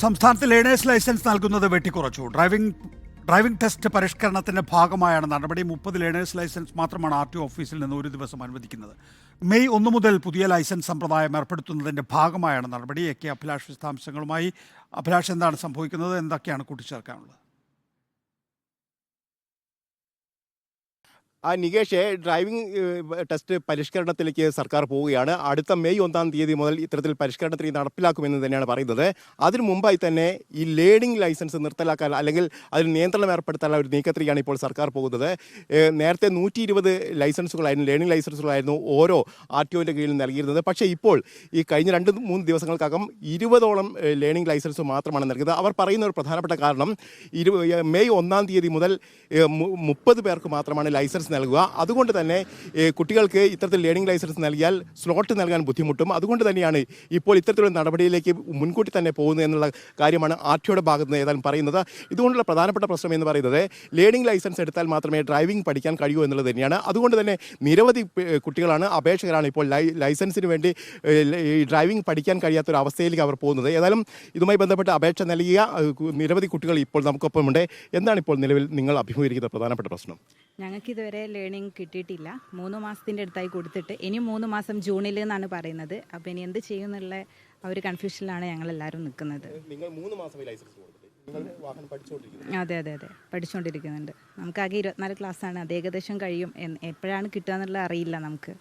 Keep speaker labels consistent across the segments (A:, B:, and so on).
A: സംസ്ഥാനത്ത് learners licence നൽകുന്നത് വെട്ടിക്കുറച്ചു. Driving test പരിഷ്കരണത്തിന്റെ ഭാഗമായാണ് നടപടി. 30 ലേണേഴ്സ് ലൈസൻസ് മാത്രമാണ് RTO ഓഫീസിൽ നിന്ന് ഒരു ദിവസം അനുവദിക്കുന്നത്. മെയ് 1 മുതൽ പുതിയ ലൈസൻസ് സമ്പ്രദായം ഏർപ്പെടുത്തുന്നതിന്റെ ഭാഗമായാണ് നടപടി. AK അഭിലാഷ് വിശദാംശങ്ങളുമായി. അഭിലാഷ്, എന്താണ് സംഭവിക്കുന്നത്? എന്തൊക്കെയാണ് കൂട്ടിച്ചേർക്കാനുള്ളത്?
B: നികേഷ്, ഡ്രൈവിംഗ് ടെസ്റ്റ് പരിഷ്കരണത്തിലേക്ക് സർക്കാർ പോവുകയാണ്. അടുത്ത മെയ് 1 തീയതി മുതൽ ഇത്തരത്തിൽ പരിഷ്കരണത്തിന് നടപ്പിലാക്കുമെന്ന് തന്നെയാണ് പറയുന്നത്. അതിനു മുമ്പായി തന്നെ ഈ ലേണിംഗ് ലൈസൻസ് നിർത്തലാക്കാൻ അല്ലെങ്കിൽ അതിന് നിയന്ത്രണം ഏർപ്പെടുത്താനുള്ള ഒരു നീക്കത്തിലേക്കാണ് ഇപ്പോൾ സർക്കാർ പോകുന്നത്. നേരത്തെ 120 ലൈസൻസുകളായിരുന്നു, ലേണിംഗ് ലൈസൻസുകളായിരുന്നു ഓരോ RTOൻ്റെ കീഴിൽ നൽകിയിരുന്നത്. പക്ഷേ ഇപ്പോൾ ഈ കഴിഞ്ഞ 2-3 ദിവസങ്ങൾക്കകം 20ഓളം ലേണിംഗ് ലൈസൻസ് മാത്രമാണ് നൽകുന്നത്. അവർ പറയുന്ന ഒരു പ്രധാനപ്പെട്ട കാരണം മെയ് 1 തീയതി മുതൽ 30 പേർക്ക് മാത്രമാണ് ലൈസൻസ് നൽകുക. അതുകൊണ്ട് തന്നെ കുട്ടികൾക്ക് ഇത്തരത്തിൽ ലേണിംഗ് ലൈസൻസ് നൽകിയാൽ സ്ലോട്ട് നൽകാൻ ബുദ്ധിമുട്ടും. അതുകൊണ്ട് തന്നെയാണ് ഇപ്പോൾ ഇത്തരത്തിലുള്ള നടപടിയിലേക്ക് മുൻകൂട്ടി തന്നെ പോകുന്നത് എന്നുള്ള കാര്യമാണ് RTOയുടെ ഭാഗത്ത് നിന്ന് ഏതായാലും പറയുന്നത്. ഇതുകൊണ്ടുള്ള പ്രധാനപ്പെട്ട പ്രശ്നം എന്ന് പറയുന്നത് ലേണിംഗ് ലൈസൻസ് എടുത്താൽ മാത്രമേ ഡ്രൈവിംഗ് പഠിക്കാൻ കഴിയൂ എന്നുള്ളത് തന്നെയാണ്. അതുകൊണ്ട് തന്നെ നിരവധി കുട്ടികളാണ്, അപേക്ഷകരാണ് ഇപ്പോൾ ലൈസൻസിന് വേണ്ടി ഡ്രൈവിംഗ് പഠിക്കാൻ കഴിയാത്തൊരു അവസ്ഥയിലേക്ക് അവർ പോകുന്നത്. ഏതായാലും ഇതുമായി ബന്ധപ്പെട്ട് അപേക്ഷ നൽകിയ നിരവധി കുട്ടികൾ ഇപ്പോൾ നമുക്കൊപ്പമുണ്ട്. എന്താണ് ഇപ്പോൾ നിലവിൽ നിങ്ങൾ അഭിമുഖീകരിക്കുന്ന പ്രധാനപ്പെട്ട പ്രശ്നം?
C: ഞങ്ങൾക്ക് ഇതുവരെ ലേണിംഗ് കിട്ടിയിട്ടില്ല. 3 മാസത്തിൻ്റെ അടുത്തായി കൊടുത്തിട്ട് ഇനി 3 മാസം ജൂണിൽ എന്നാണ് പറയുന്നത്. അപ്പോൾ ഇനി എന്ത് ചെയ്യുന്നുള്ള ആ ഒരു കൺഫ്യൂഷനിലാണ് ഞങ്ങളെല്ലാവരും നിൽക്കുന്നത്.
B: നിങ്ങൾ 3 മാസമായി ലൈസൻസ് കൊടുത്തിട്ട് നിങ്ങൾ വാഹനം പഠിച്ചുകൊണ്ടിരിക്കുന്നു?
C: അതെ പഠിച്ചുകൊണ്ടിരിക്കുന്നുണ്ട്. നമുക്കാകെ 24 ക്ലാസ്സാണ്. അത് ഏകദേശം കഴിയും. എപ്പോഴാണ് കിട്ടുക എന്നുള്ളത് അറിയില്ല നമുക്ക്.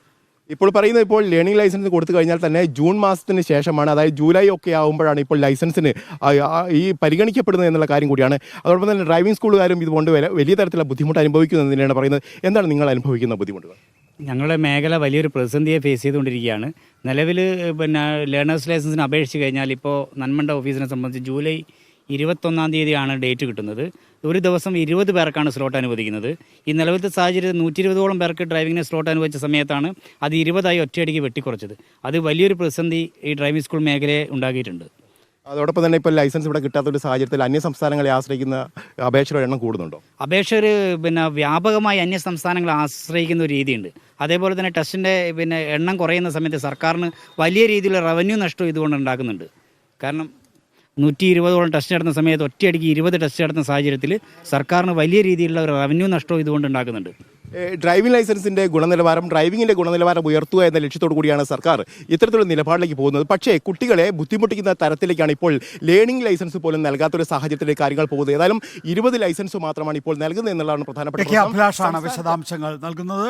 B: ഇപ്പോൾ പറയുന്നത് ഇപ്പോൾ ലേണിംഗ് ലൈസൻസ് കൊടുത്തു കഴിഞ്ഞാൽ തന്നെ ജൂൺ മാസത്തിന് ശേഷമാണ്, അതായത് ജൂലൈ ഒക്കെ ആകുമ്പോഴാണ് ഇപ്പോൾ ലൈസൻസിന് ഈ പരിഗണിക്കപ്പെടുന്നത് എന്നുള്ള കാര്യം കൂടിയാണ്. അതോടൊപ്പം തന്നെ ഡ്രൈവിംഗ് സ്കൂളുകാരും ഇതുകൊണ്ട് വലിയ തരത്തിലുള്ള ബുദ്ധിമുട്ട് അനുഭവിക്കുന്നത് തന്നെയാണ് പറയുന്നത്. എന്താണ് നിങ്ങൾ അനുഭവിക്കുന്ന ബുദ്ധിമുട്ടുകൾ?
D: ഞങ്ങളുടെ മേഖല വലിയൊരു പ്രതിസന്ധിയെ ഫേസ് ചെയ്തുകൊണ്ടിരിക്കുകയാണ്. നിലവിൽ ലേണേഴ്സ് ലൈസൻസിന് അപേക്ഷിച്ച് കഴിഞ്ഞാൽ ഇപ്പോൾ നന്മണ്ട ഓഫീസിനെ സംബന്ധിച്ച് ജൂലൈ 21 തീയതിയാണ് ഡേറ്റ് കിട്ടുന്നത്. ഒരു ദിവസം 20 പേർക്കാണ് സ്ലോട്ട് അനുവദിക്കുന്നത്. ഈ നിലവിലത്തെ സാഹചര്യത്തിൽ 120ഓളം പേർക്ക് ഡ്രൈവിങ്ങിന് സ്ലോട്ട് അനുവദിച്ച സമയത്താണ് അത് 20ആയി ഒറ്റയടിക്ക് വെട്ടിക്കുറച്ചത്. അത് വലിയൊരു പ്രതിസന്ധി ഈ ഡ്രൈവിംഗ് സ്കൂൾ മേഖലയെ ഉണ്ടാക്കിയിട്ടുണ്ട്.
B: അതോടൊപ്പം തന്നെ ഇപ്പോൾ ലൈസൻസ് ഇവിടെ കിട്ടാത്തൊരു സാഹചര്യത്തിൽ അന്യ സംസ്ഥാനങ്ങളെ ആശ്രയിക്കുന്ന അപേക്ഷകളുടെ എണ്ണം കൂടുന്നുണ്ടോ?
D: അപേക്ഷകർ വ്യാപകമായി അന്യ സംസ്ഥാനങ്ങളെ ആശ്രയിക്കുന്ന ഒരു രീതിയുണ്ട്. അതേപോലെ തന്നെ ടെസ്റ്റിൻ്റെ എണ്ണം കുറയുന്ന സമയത്ത് സർക്കാരിന് വലിയ രീതിയിലുള്ള റവന്യൂ നഷ്ടം ഇതുകൊണ്ട് ഉണ്ടാക്കുന്നുണ്ട്. കാരണം 120ഓളം ടെസ്റ്റ് നടത്തുന്ന സമയത്ത് ഒറ്റയടിക്ക് 20 ടെസ്റ്റ് നടത്തുന്ന സാഹചര്യത്തിൽ സർക്കാരിന് വലിയ രീതിയിലുള്ള ഒരു റവന്യൂ നഷ്ടവും ഇതുകൊണ്ട് ഉണ്ടാക്കുന്നുണ്ട്.
B: ഡ്രൈവിംഗ് ലൈസൻസിൻ്റെ ഡ്രൈവിങ്ങിൻ്റെ ഗുണനിലവാരം ഉയർത്തുക എന്ന ലക്ഷ്യത്തോടു കൂടിയാണ് സർക്കാർ ഇത്തരത്തിലുള്ള നിലപാടിലേക്ക് പോകുന്നത്. പക്ഷേ കുട്ടികളെ ബുദ്ധിമുട്ടിക്കുന്ന തരത്തിലേക്കാണ് ഇപ്പോൾ ലേണിംഗ് ലൈസൻസ് പോലും നൽകാത്തൊരു സാഹചര്യത്തിലേക്ക് കാര്യങ്ങൾ പോകുന്നത്. ഏതായാലും 20 ലൈസൻസ് മാത്രമാണ് ഇപ്പോൾ നൽകുന്നത് എന്നുള്ളതാണ് പ്രധാനപ്പെട്ട
A: അഭിലാഷാണ് വിശദാംശങ്ങൾ നൽകുന്നത്.